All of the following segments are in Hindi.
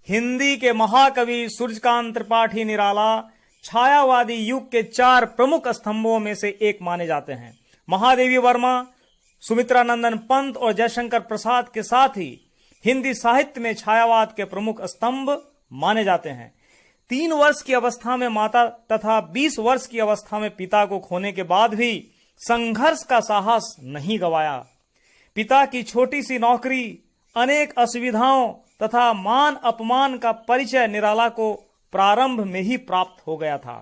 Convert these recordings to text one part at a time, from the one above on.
हिंदी के महाकवि सूर्यकांत त्रिपाठी निराला छायावादी युग के 4 प्रमुख स्तंभों में से एक माने जाते हैं। महादेवी वर्मा, सुमित्रानंदन पंत और जयशंकर प्रसाद के साथ ही हिंदी साहित्य में छायावाद के प्रमुख स्तंभ माने जाते हैं। 3 वर्ष की अवस्था में माता तथा 20 वर्ष की अवस्था में पिता को खोने के बाद भी संघर्ष का साहस नहीं गंवाया। पिता की छोटी सी नौकरी, अनेक असुविधाओं तथा मान अपमान का परिचय निराला को प्रारंभ में ही प्राप्त हो गया था।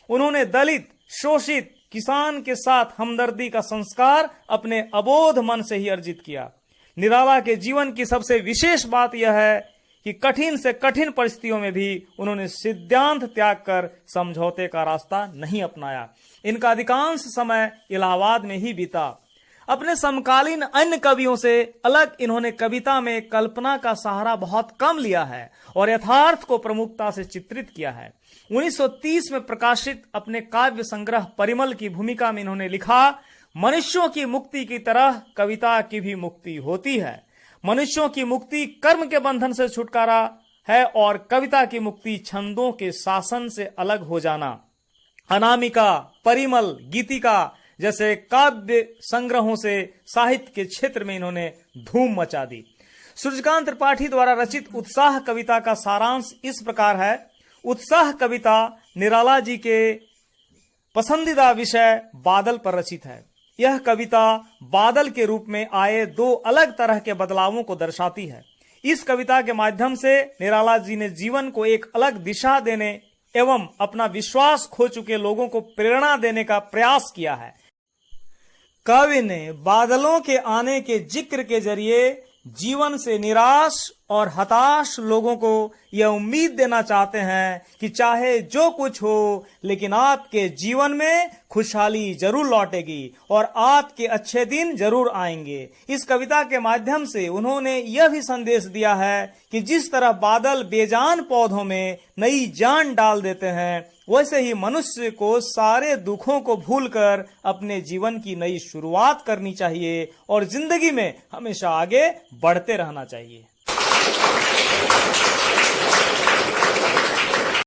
उन्होंने दलित, शोषित किसान के साथ हमदर्दी का संस्कार अपने अबोध मन से ही अर्जित किया। निराला के जीवन की सबसे विशेष बात यह है कि कठिन से कठिन परिस्थितियों में भी उन्होंने सिद्धांत त्याग कर समझौते का रास्ता नहीं अपनाया। इनका अधिकांश समय इलाहाबाद में ही बीता। अपने समकालीन अन्य कवियों से अलग इन्होंने कविता में कल्पना का सहारा बहुत कम लिया है और यथार्थ को प्रमुखता से चित्रित किया है। 1930 में प्रकाशित अपने काव्य संग्रह परिमल की भूमिका में इन्होंने लिखा, मनुष्यों की मुक्ति की तरह कविता की भी मुक्ति होती है। मनुष्यों की मुक्ति कर्म के बंधन से छुटकारा है और कविता की मुक्ति छंदों के शासन से अलग हो जाना। अनामिका, परिमल, गीतिका जैसे काव्य संग्रहों से साहित्य के क्षेत्र में इन्होंने धूम मचा दी। सूर्यकांत त्रिपाठी द्वारा रचित उत्साह कविता का सारांश इस प्रकार है। उत्साह कविता निराला जी के पसंदीदा विषय बादल पर रचित है। यह कविता बादल के रूप में आए 2 अलग तरह के बदलावों को दर्शाती है। इस कविता के माध्यम से निराला जी ने जीवन को एक अलग दिशा देने एवं अपना विश्वास खो चुके लोगों को प्रेरणा देने का प्रयास किया है। कवि ने बादलों के आने के जिक्र के जरिए जीवन से निराश और हताश लोगों को यह उम्मीद देना चाहते हैं कि चाहे जो कुछ हो, लेकिन आपके जीवन में खुशहाली जरूर लौटेगी और आपके अच्छे दिन जरूर आएंगे। इस कविता के माध्यम से उन्होंने यह भी संदेश दिया है कि जिस तरह बादल बेजान पौधों में नई जान डाल देते हैं, वैसे ही मनुष्य को सारे दुखों को भूलकर अपने जीवन की नई शुरुआत करनी चाहिए और जिंदगी में हमेशा आगे बढ़ते रहना चाहिए।